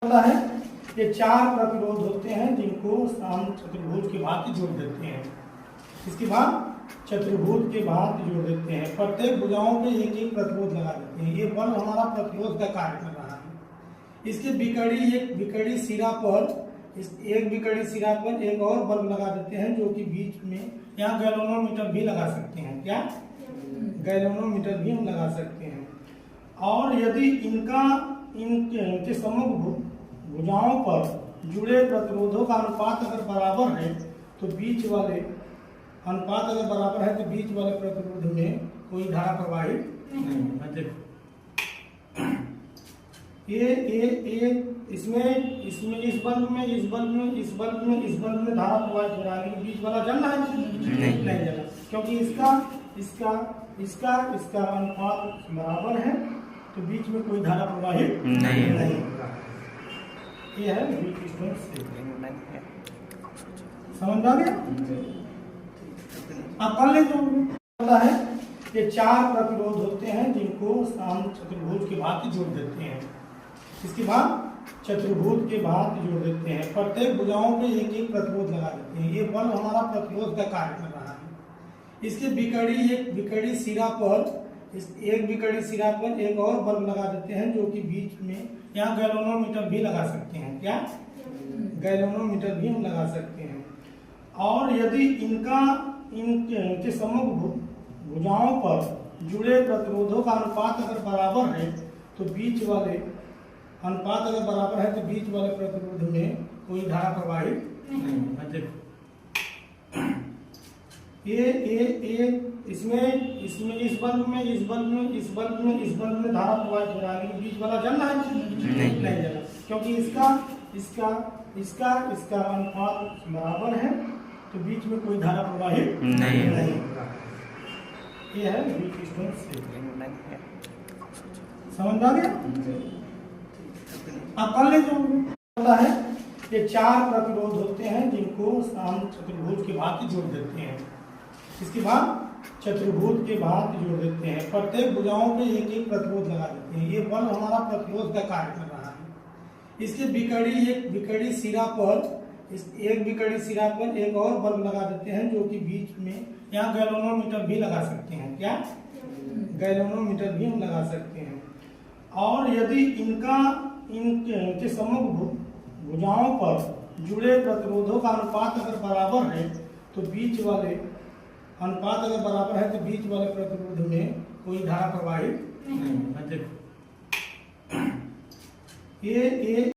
होता है ये चार प्रतिरोध होते हैं जिनको हम चतुर्भुज के भांति जोड़ देते हैं। इसके बाद चतुर्भुज के भांति जोड़ देते हैं, प्रत्येक भुजाओं पे एक एक प्रतिरोध लगा देते हैं। ये बल हमारा प्रतिरोध का कार्य कर रहा है। इसके विकर्ण सिरा पर एक विकर्ण सिरा पर एक और बल्ब लगा देते हैं जो कि बीच में यहाँ गैल्वेनोमीटर भी लगा सकते हैं। क्या गैल्वेनोमीटर भी हम लगा सकते हैं। और यदि इनके समग्र भुजाओं पर जुड़े प्रतिरोधों का अनुपात अगर बराबर है तो बीच वाले प्रतिरोध में कोई धारा प्रवाहित नहीं। ये इसमें इस बल्ब में धारा प्रवाहित हो रहा है, लेकिन बीच वाला जल रहा है नहीं जला, क्योंकि इसका अनुपात बराबर है तो बीच में कोई धारा प्रवाहित नहीं हो रहा है। ये है व्हीटस्टोन स्थिरांक। समझ आ गया? अब पढ़ लेते होता है ये चार प्रतिरोध होते हैं जिनको हम चतुर्भुज के भांति जोड़ देते हैं। इसके बाद चतुर्भुज के भांति जोड़ देते हैं, प्रत्येक भुजाओं पे एक एक प्रतिरोध लगा देते हैं। ये बल हमारा प्रतिरोध का कार्य कर रहा है। इसके विकर्ण सिरा पर एक और बल्ब लगा देते हैं जो कि बीच में यहाँ गैल्वेनोमीटर भी लगा सकते हैं। क्या गैल्वेनोमीटर भी हम लगा सकते हैं। और यदि इनके समग्र भुजाओं पर जुड़े प्रतिरोधों का अनुपात अगर बराबर है तो बीच वाले प्रतिरोध में कोई धारा प्रवाहित नहीं। इस बल्ब में धारा प्रवाहित हो रहा है, लेकिन बीच वाला जल रहा है नहीं जला, क्योंकि इसका अनुपात बराबर है तो बीच में कोई धारा प्रवाहित नहीं हो रहा है। ये है व्हीटस्टोन स्थिरांक। समझ आ गया? अब पढ़ लेते होता है ये चार प्रतिरोध होते हैं जिनको हम चतुर्भुज के भांति जोड़ देते हैं। इसके बाद चतुर्भुज के भांति जोड़ देते हैं, प्रत्येक भुजाओं पे एक एक प्रतिरोध लगा देते हैं। ये बल हमारा प्रतिरोध का कार्य कर रहा है। इसके विकर्ण सिरा पर एक और बल्ब लगा देते हैं जो कि बीच में यहाँ गैल्वेनोमीटर भी लगा सकते हैं। क्या गैल्वेनोमीटर भी हम लगा सकते हैं। और यदि इनके समग्र भुजाओं पर जुड़े प्रतिरोधों का अनुपात अगर बराबर है तो बीच वाले प्रतिरोध में कोई धारा प्रवाहित नहीं।